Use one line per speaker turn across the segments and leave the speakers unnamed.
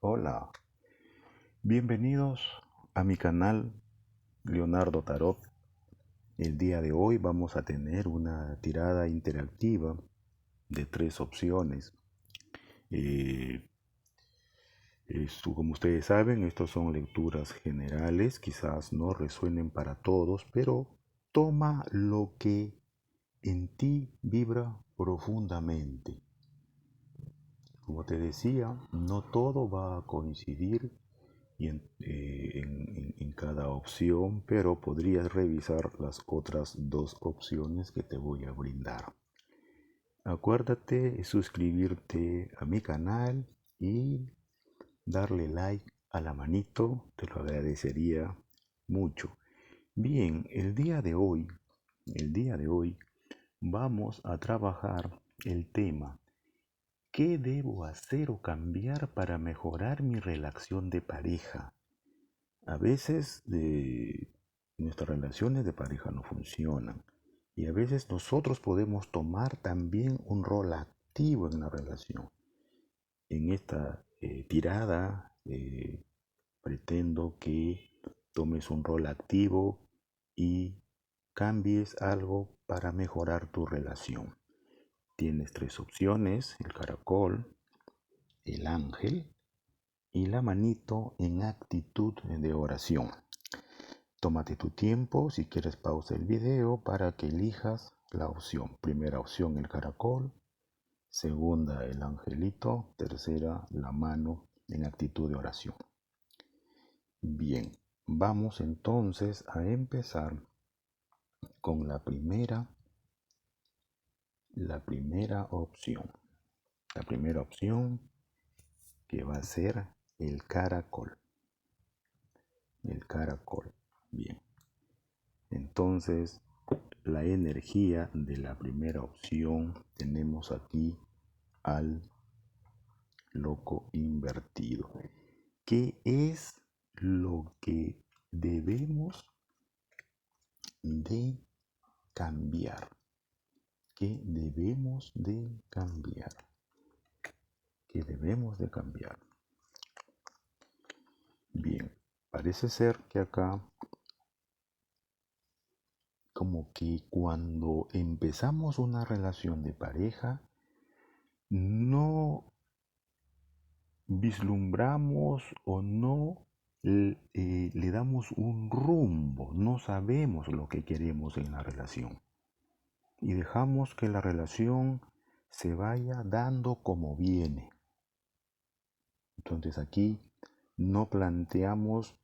Hola, bienvenidos a mi canal Leonardo Tarot. El día de hoy vamos a tener una tirada interactiva de 3 opciones. Eh, Como ustedes saben, estas son lecturas generales, quizás no resuenen para todos, pero toma lo que en ti vibra profundamente. Como te decía, no todo va a coincidir en cada opción, pero podrías revisar las otras 2 opciones que te voy a brindar. Acuérdate de suscribirte a mi canal y darle like a la manito, te lo agradecería mucho. Bien, el día de hoy vamos a trabajar el tema: ¿qué debo hacer o cambiar para mejorar mi relación de pareja? A veces nuestras relaciones de pareja no funcionan y a veces nosotros podemos tomar también un rol activo en la relación. En esta tirada pretendo que tomes un rol activo y cambies algo para mejorar tu relación. Tienes 3 opciones: el caracol, el ángel y la manito en actitud de oración. Tómate tu tiempo, si quieres pausa el video para que elijas la opción. Primera opción, el caracol; segunda, el angelito; tercera, la mano en actitud de oración. Bien, vamos entonces a empezar con la primera opción. La primera opción, que va a ser el caracol. El caracol. Bien. Entonces, la energía de la primera opción, tenemos aquí al loco invertido. ¿Qué es lo que debemos de cambiar? ¿Qué debemos de cambiar? ¿Qué debemos de cambiar? Bien, parece ser que acá, como que cuando empezamos una relación de pareja, no vislumbramos o no le damos un rumbo, no sabemos lo que queremos en la relación y dejamos que la relación se vaya dando como viene. Entonces aquí no planteamos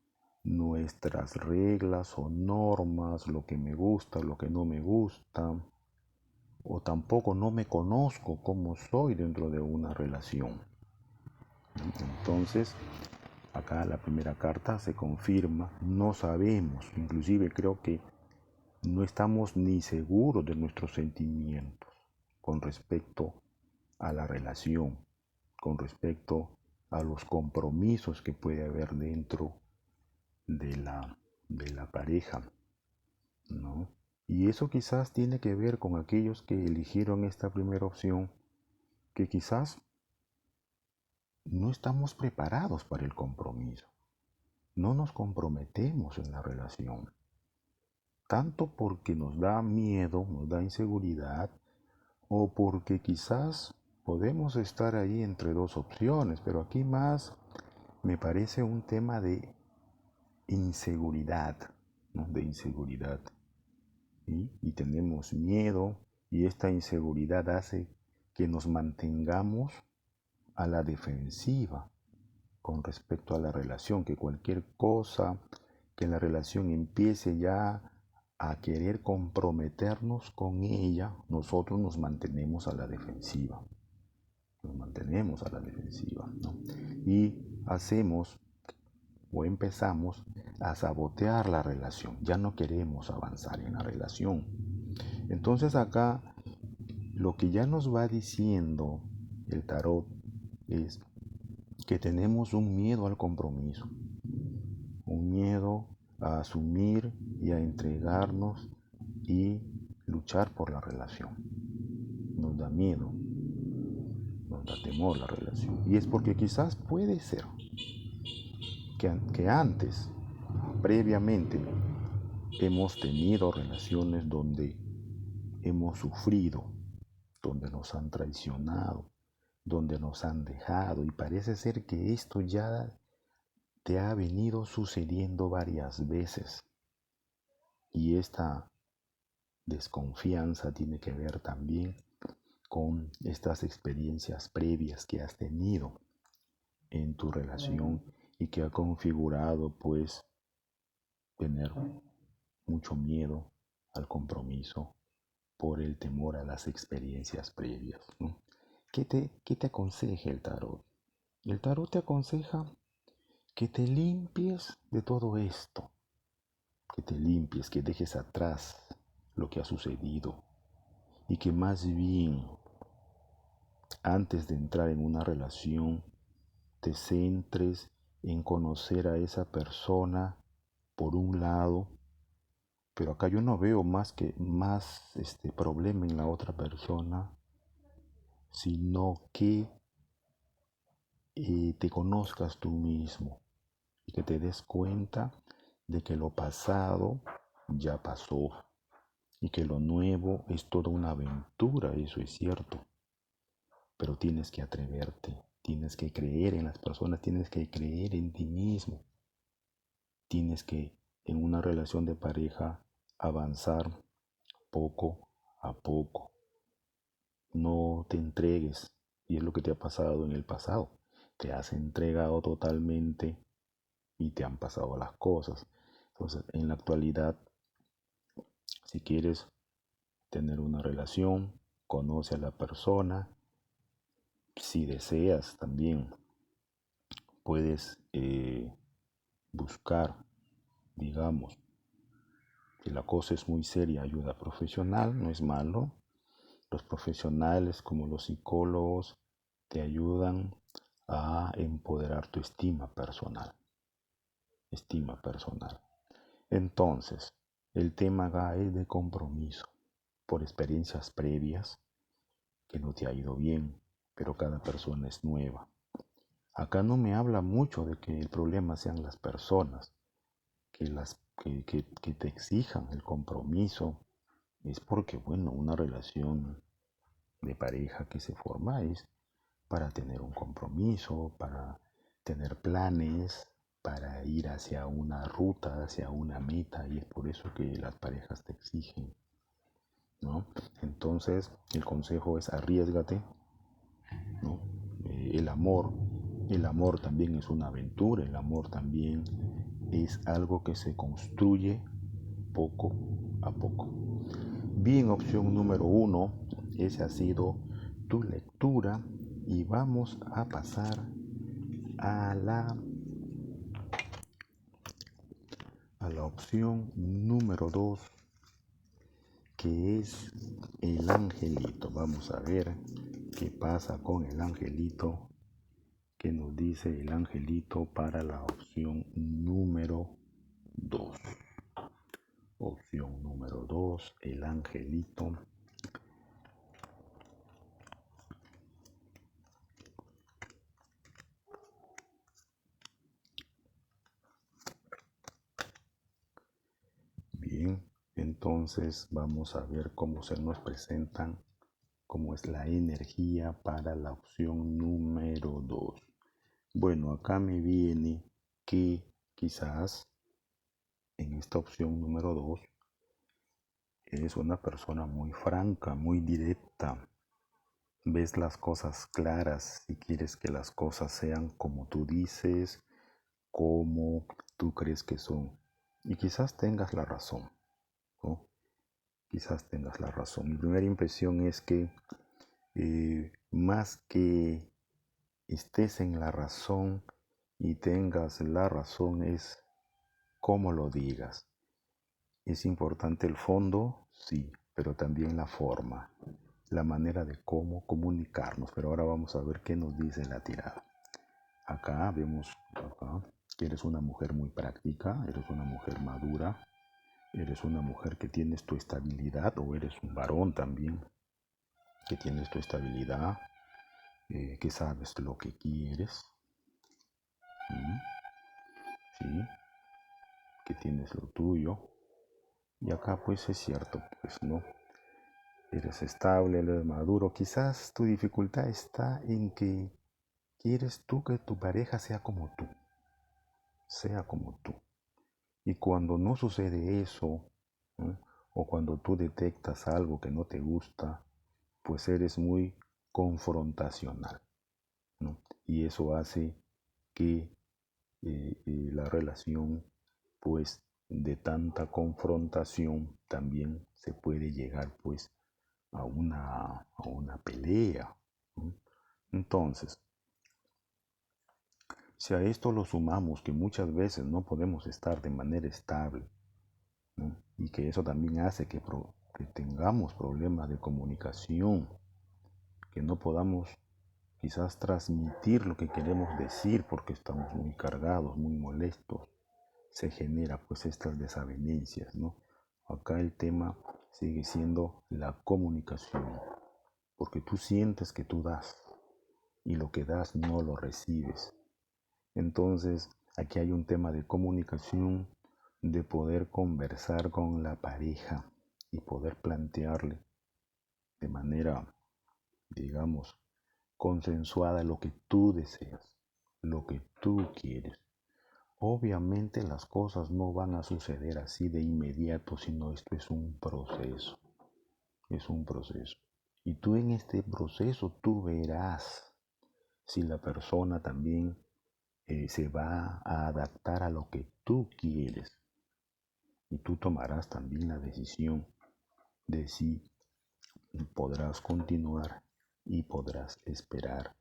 nuestras reglas o normas, lo que me gusta, lo que no me gusta, o tampoco no me conozco cómo soy dentro de una relación. Entonces, acá la primera carta se confirma, no sabemos, inclusive creo que no estamos ni seguros de nuestros sentimientos con respecto a la relación, con respecto a los compromisos que puede haber dentro de la pareja, ¿no? Y eso quizás tiene que ver con aquellos que eligieron esta primera opción, que quizás no estamos preparados para el compromiso. No nos comprometemos en la relación, tanto porque nos da miedo, nos da inseguridad, o porque quizás podemos estar ahí entre 2 opciones, pero aquí más me parece un tema de inseguridad, ¿no? De inseguridad. Y tenemos miedo, y esta inseguridad hace que nos mantengamos a la defensiva con respecto a la relación, que cualquier cosa que la relación empiece ya a querer comprometernos con ella, nosotros nos mantenemos a la defensiva. Nos mantenemos a la defensiva, ¿no? Y hacemos o empezamos a sabotear la relación. Ya no queremos avanzar en la relación. Entonces acá lo que ya nos va diciendo el tarot es que tenemos un miedo al compromiso, un miedo a asumir y a entregarnos y luchar por la relación. Nos da miedo da temor la relación. Y es porque quizás puede ser que antes, previamente, hemos tenido relaciones donde hemos sufrido, donde nos han traicionado, donde nos han dejado, y parece ser que esto ya te ha venido sucediendo varias veces. Y esta desconfianza tiene que ver también con estas experiencias previas que has tenido en tu relación y que ha configurado pues tener mucho miedo al compromiso por el temor a las experiencias previas, ¿no? ¿Qué te aconseja el tarot? El tarot te aconseja que te limpies de todo esto, que te limpies, que dejes atrás lo que ha sucedido y que más bien antes de entrar en una relación te centres en conocer a esa persona por un lado, pero acá yo no veo más problema en la otra persona, sino que te conozcas tú mismo y que te des cuenta de que lo pasado ya pasó y que lo nuevo es toda una aventura, eso es cierto, pero tienes que atreverte, tienes que creer en las personas, tienes que creer en ti mismo, tienes que en una relación de pareja avanzar poco a poco. No te entregues, y es lo que te ha pasado en el pasado. Te has entregado totalmente y te han pasado las cosas. Entonces, en la actualidad, si quieres tener una relación, conoce a la persona. Si deseas también, puedes buscar, digamos, si la cosa es muy seria, ayuda profesional, no es malo. Los profesionales como los psicólogos te ayudan a empoderar tu estima personal. Estima personal. Entonces, el tema acá es de compromiso por experiencias previas que no te ha ido bien, pero cada persona es nueva. Acá no me habla mucho de que el problema sean las personas, que te exijan el compromiso. Es porque, bueno, una relación de pareja que se forma es para tener un compromiso, para tener planes, para ir hacia una ruta, hacia una meta, y es por eso que las parejas te exigen, ¿no? Entonces, el consejo es arriésgate, ¿no? El amor también es una aventura, el amor también es algo que se construye poco a poco. Bien, opción número 1, esa ha sido tu lectura y vamos a pasar a la opción número 2, que es el angelito. Vamos a ver qué pasa con el angelito, qué nos dice el angelito para la opción número 2. Opción número 2, el angelito. Bien, entonces vamos a ver cómo se nos presentan, cómo es la energía para la opción número 2. Bueno, acá me viene que quizás en esta opción número 2 eres una persona muy franca, muy directa. Ves las cosas claras y quieres que las cosas sean como tú dices, como tú crees que son. Y quizás tengas la razón, ¿no? Quizás tengas la razón. Mi primera impresión es que más que estés en la razón y tengas la razón es cómo lo digas. Es importante el fondo, sí, pero también la forma, la manera de cómo comunicarnos. Pero ahora vamos a ver qué nos dice la tirada. Acá vemos que eres una mujer muy práctica, eres una mujer madura, eres una mujer que tienes tu estabilidad, o eres un varón también que tienes tu estabilidad, que sabes lo que quieres, ¿m? ¿Sí? Que tienes lo tuyo. Y acá pues es cierto, pues no, eres estable, eres maduro. Quizás tu dificultad está en que quieres tú que tu pareja sea como tú. Y cuando no sucede eso, ¿no? O cuando tú detectas algo que no te gusta, pues eres muy confrontacional, ¿no? Y eso hace que la relación, pues de tanta confrontación, también se puede llegar pues a una pelea, ¿no? Entonces, si a esto lo sumamos que muchas veces no podemos estar de manera estable, ¿no? Y que eso también hace que tengamos problemas de comunicación, que no podamos quizás transmitir lo que queremos decir porque estamos muy cargados, muy molestos, se genera pues estas desavenencias, ¿no? Acá el tema sigue siendo la comunicación, porque tú sientes que tú das y lo que das no lo recibes. Entonces, aquí hay un tema de comunicación, de poder conversar con la pareja y poder plantearle de manera, digamos, consensuada lo que tú deseas, lo que tú quieres. Obviamente las cosas no van a suceder así de inmediato, sino esto es un proceso. Y tú en este proceso tú verás si la persona también se va a adaptar a lo que tú quieres. Y tú tomarás también la decisión de si podrás continuar y podrás esperar.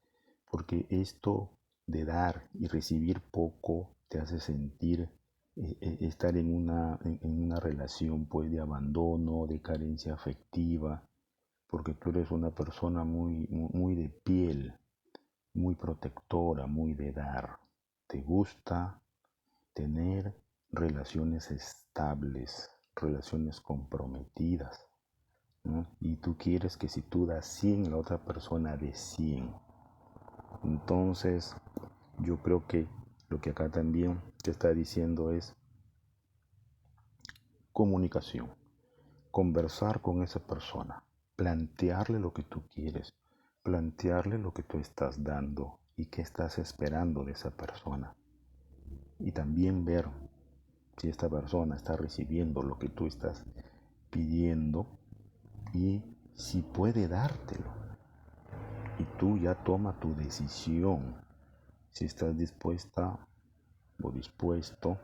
Porque esto de dar y recibir poco te hace sentir estar en una relación pues de abandono, de carencia afectiva, porque tú eres una persona muy de piel, muy protectora, muy de dar. Te gusta tener relaciones estables, relaciones comprometidas, ¿no? Y tú quieres que si tú das 100, la otra persona dé 100. Entonces, yo creo que lo que acá también te está diciendo es comunicación, conversar con esa persona, plantearle lo que tú quieres, plantearle lo que tú estás dando y qué estás esperando de esa persona. Y también ver si esta persona está recibiendo lo que tú estás pidiendo y si puede dártelo. Y tú ya toma tu decisión si estás dispuesta o dispuesto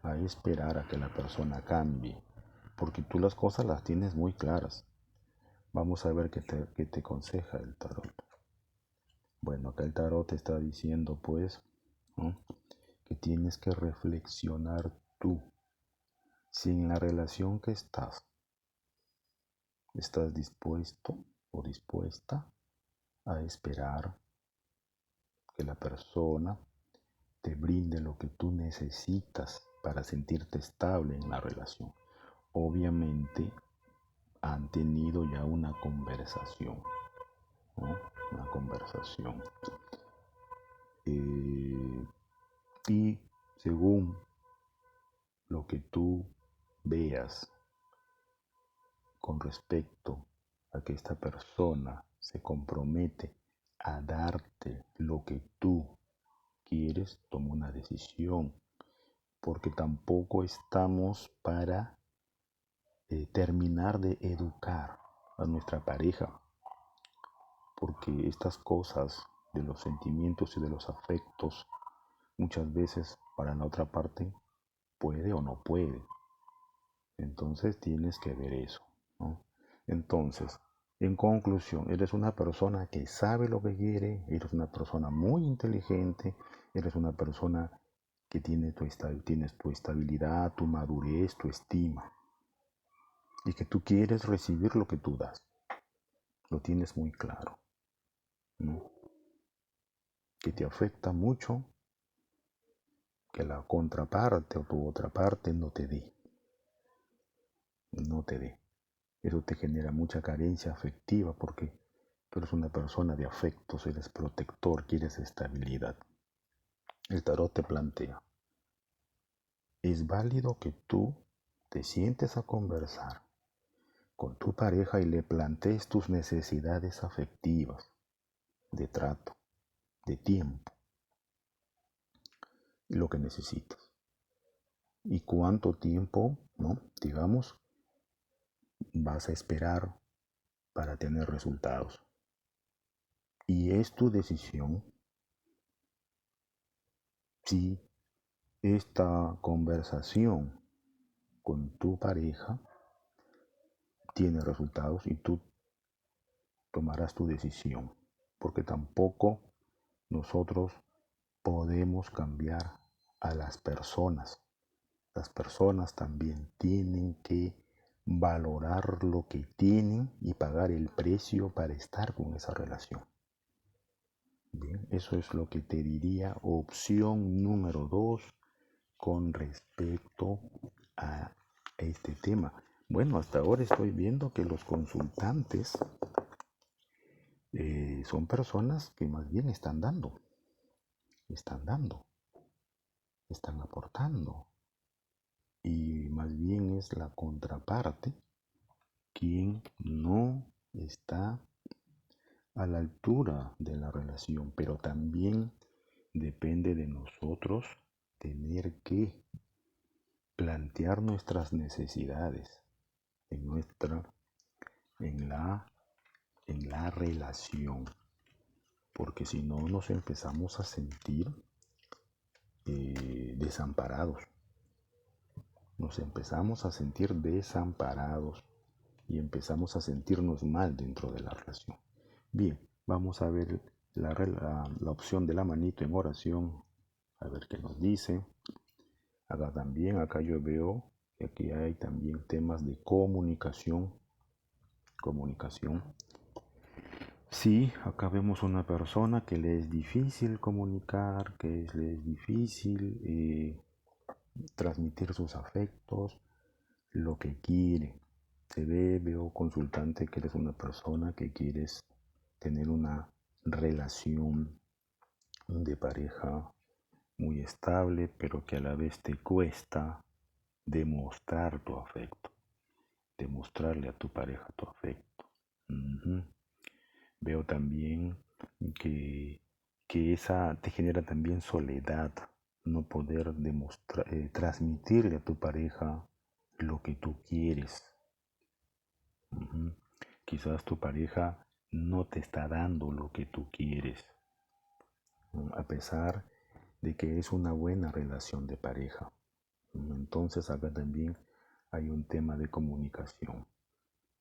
a esperar a que la persona cambie, porque tú las cosas las tienes muy claras. Vamos a ver qué te aconseja el tarot. Bueno, acá el tarot te está diciendo pues, ¿no?, que tienes que reflexionar tú si en la relación que estás dispuesto o dispuesta a esperar que la persona te brinde lo que tú necesitas para sentirte estable en la relación. Obviamente han tenido ya una conversación, ¿no? Una conversación. Y según lo que tú veas con respecto a que esta persona se compromete a darte lo que tú quieres, toma una decisión, porque tampoco estamos para terminar de educar a nuestra pareja, porque estas cosas de los sentimientos y de los afectos muchas veces para la otra parte puede o no puede. Entonces tienes que ver eso, ¿no? Entonces, en conclusión, eres una persona que sabe lo que quiere, eres una persona muy inteligente, eres una persona que tienes tu estabilidad, tu madurez, tu estima, y que tú quieres recibir lo que tú das. Lo tienes muy claro, ¿no? Que te afecta mucho que la contraparte o tu otra parte no te dé. Eso te genera mucha carencia afectiva porque Tú eres una persona de afectos, eres protector, quieres estabilidad. El tarot te plantea, es válido que tú te sientes a conversar con tu pareja y le plantees tus necesidades afectivas, de trato, de tiempo, lo que necesitas. Y cuánto tiempo, ¿no? Digamos, vas a esperar para tener resultados. Y es tu decisión si esta conversación con tu pareja tiene resultados y tú tomarás tu decisión. Porque tampoco nosotros podemos cambiar a las personas. Las personas también tienen que valorar lo que tienen y pagar el precio para estar con esa relación. Bien, eso es lo que te diría. Opción número 2 con respecto a este tema. Bueno, hasta ahora estoy viendo que los consultantes son personas que más bien están dando, están aportando. Y más bien es la contraparte quien no está a la altura de la relación, pero también depende de nosotros tener que plantear nuestras necesidades en en la relación, porque si no nos empezamos a sentir desamparados, nos empezamos a sentir desamparados y empezamos a sentirnos mal dentro de la relación. Bien, vamos a ver la opción de la manito en oración, a ver qué nos dice. Acá yo veo que aquí hay también temas de comunicación. Sí, acá vemos una persona que le es difícil comunicar, le es difícil transmitir sus afectos, lo que quiere. Veo consultante que eres una persona que quieres tener una relación de pareja muy estable, pero que a la vez te cuesta demostrar tu afecto, demostrarle a tu pareja tu afecto. Ujú. Veo también que, que esa te genera también soledad, no poder demostrar, transmitirle a tu pareja lo que tú quieres. Ujú. Quizás tu pareja no te está dando lo que tú quieres, a pesar de que es una buena relación de pareja. Entonces acá también hay un tema de comunicación,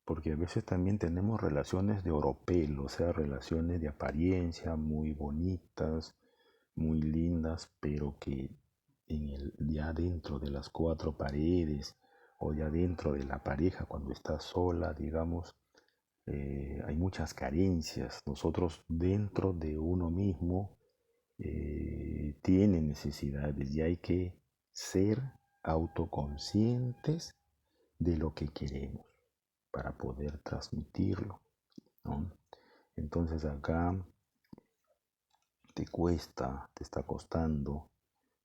porque a veces también tenemos relaciones de oropel, o sea, relaciones de apariencia muy bonitas, muy lindas, pero que ya dentro de las cuatro paredes o ya dentro de la pareja, cuando está sola, digamos, hay muchas carencias. Nosotros dentro de uno mismo tiene necesidades y hay que ser autoconscientes de lo que queremos para poder transmitirlo, ¿no? Entonces acá te está costando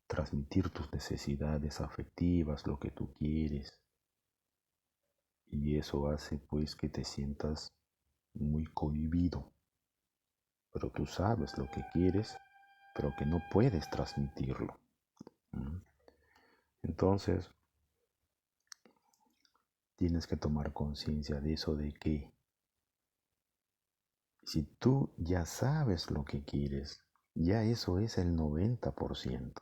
transmitir tus necesidades afectivas, lo que tú quieres, y eso hace pues que te sientas muy cohibido, pero tú sabes lo que quieres, pero que no puedes transmitirlo. Entonces, tienes que tomar conciencia de eso, de que si tú ya sabes lo que quieres, ya eso es el 90%.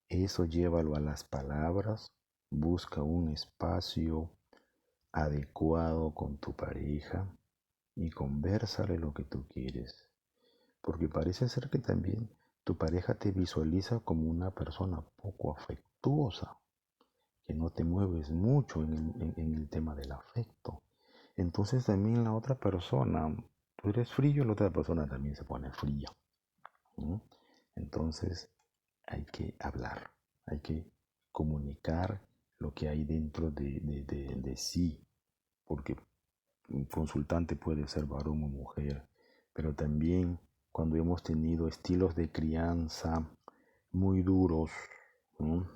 Eso llévalo a las palabras, busca un espacio adecuado con tu pareja y convérsale lo que tú quieres. Porque parece ser que también tu pareja te visualiza como una persona poco afectuosa, que no te mueves mucho en el tema del afecto. Entonces también la otra persona, tú eres frío, la otra persona también se pone fría, ¿no? Entonces hay que hablar, hay que comunicar lo que hay dentro de sí, porque un consultante puede ser varón o mujer, pero también cuando hemos tenido estilos de crianza muy duros, ¿no?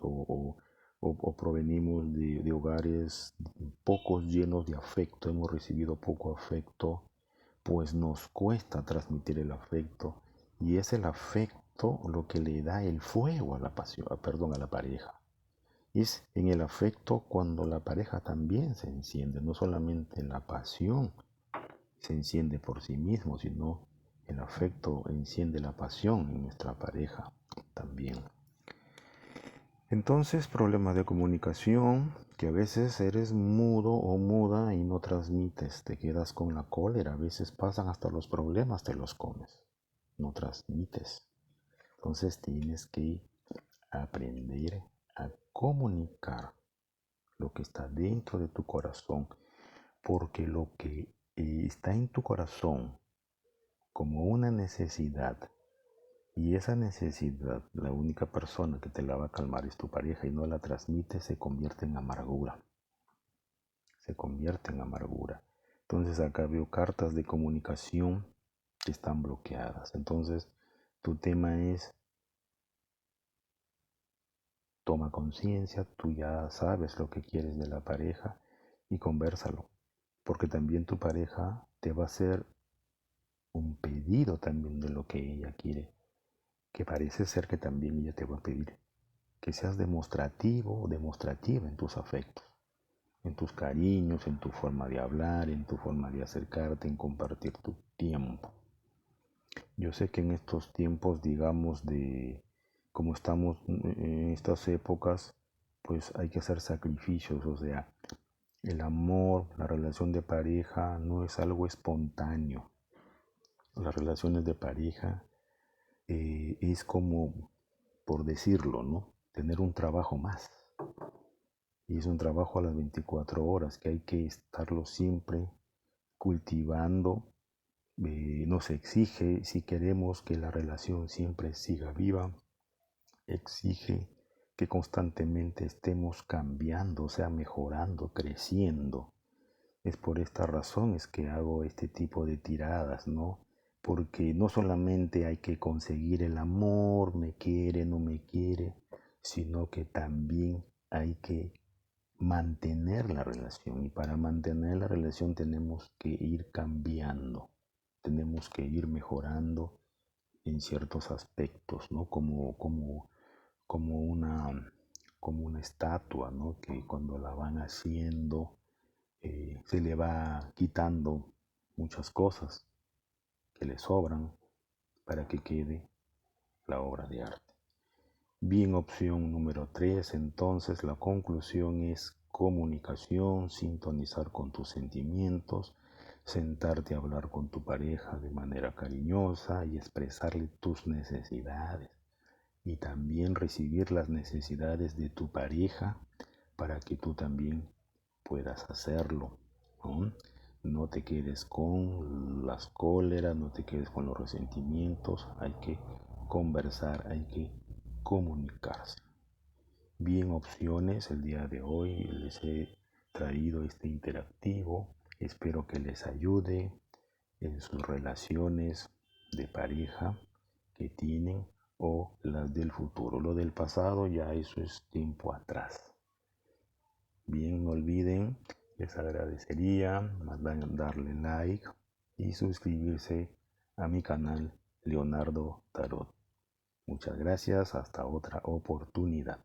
o, o provenimos de hogares pocos llenos de afecto, hemos recibido poco afecto, pues nos cuesta transmitir el afecto y es el afecto lo que le da el fuego a la pasión, perdón, a la pareja. Es en el afecto cuando la pareja también se enciende, no solamente la pasión se enciende por sí mismo, sino el afecto enciende la pasión en nuestra pareja también. Entonces, problemas de comunicación, que a veces eres mudo o muda y no transmites, te quedas con la cólera, a veces pasan hasta los problemas, te los comes, no transmites. Entonces tienes que aprender a comunicar lo que está dentro de tu corazón, porque lo que está en tu corazón como una necesidad, y esa necesidad, la única persona que te la va a calmar es tu pareja y no la transmite, se convierte en amargura. Se convierte en amargura. Entonces acá veo cartas de comunicación que están bloqueadas. Entonces tu tema es, toma conciencia, tú ya sabes lo que quieres de la pareja y convérsalo. Porque también tu pareja te va a hacer un pedido también de lo que ella quiere, que parece ser que también ella te va a pedir que seas demostrativo o demostrativa en tus afectos, en tus cariños, en tu forma de hablar, en tu forma de acercarte, en compartir tu tiempo. Yo sé que en estos tiempos, digamos, de como estamos en estas épocas, pues hay que hacer sacrificios, o sea, el amor, la relación de pareja no es algo espontáneo. Las relaciones de pareja es como, por decirlo, ¿no? Tener un trabajo más. Y es un trabajo a las 24 horas que hay que estarlo siempre cultivando. Nos exige, si queremos que la relación siempre siga viva, exige que constantemente estemos cambiando, o sea, mejorando, creciendo. Es por esta razón es que hago este tipo de tiradas, ¿no? Porque no solamente hay que conseguir el amor, me quiere, no me quiere, sino que también hay que mantener la relación. Y para mantener la relación tenemos que ir cambiando, tenemos que ir mejorando en ciertos aspectos, ¿no? Como como una estatua, ¿no? Que cuando la van haciendo se le va quitando muchas cosas que le sobran para que quede la obra de arte. Bien, opción número 3, entonces la conclusión es comunicación, sintonizar con tus sentimientos, sentarte a hablar con tu pareja de manera cariñosa y expresarle tus necesidades y también recibir las necesidades de tu pareja para que tú también puedas hacerlo, ¿no? No te quedes con las cóleras, no te quedes con los resentimientos, hay que conversar, hay que comunicarse. Bien, opciones, el día de hoy les he traído este interactivo, espero que les ayude en sus relaciones de pareja que tienen o las del futuro. Lo del pasado ya eso es tiempo atrás. Bien, no olviden, les agradecería darle like y suscribirse a mi canal Leonardo Tarot. Muchas gracias, hasta otra oportunidad.